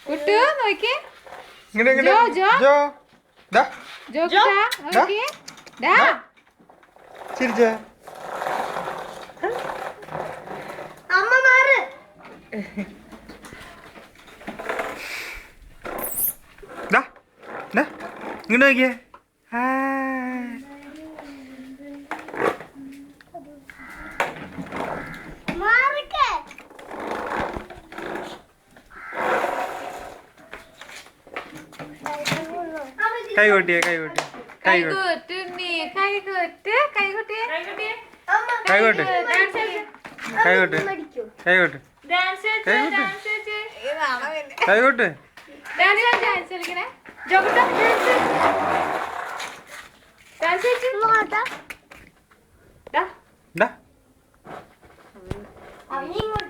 കുട്ടു നോക്കി ഇങ്ങോട്ട് ജോ ജോ ജോ ദാ ജോ കുട്ടാ നോക്കി ഡാ ചിരിച്ചേ അമ്മ മാറ്. ദാ ദാ ഇങ്ങോട്ട് നോക്കിയേ മാറിക്കേ. കൈ കൊട്ടിയേ കൈ കൊട്ടി കൈ കൊട്ടി കൈകൊട്ടുണ്ണി കൈകൊട്ട് കൈകൊട്ടി അമ്മ കൈ കൊട്ട് കൈ കൊട്ട് മടിക്കോ? കൈ കൊട്ട് ഡാൻസ് കൈ കൊട്ട് കൈ കൊട്ട് ഡാൻസ് കളിക്കണേ ജോ കുട്ടാ ഡാൻസ് ഇങ്ങോട്ടാ. ഡാ ദാ അവന്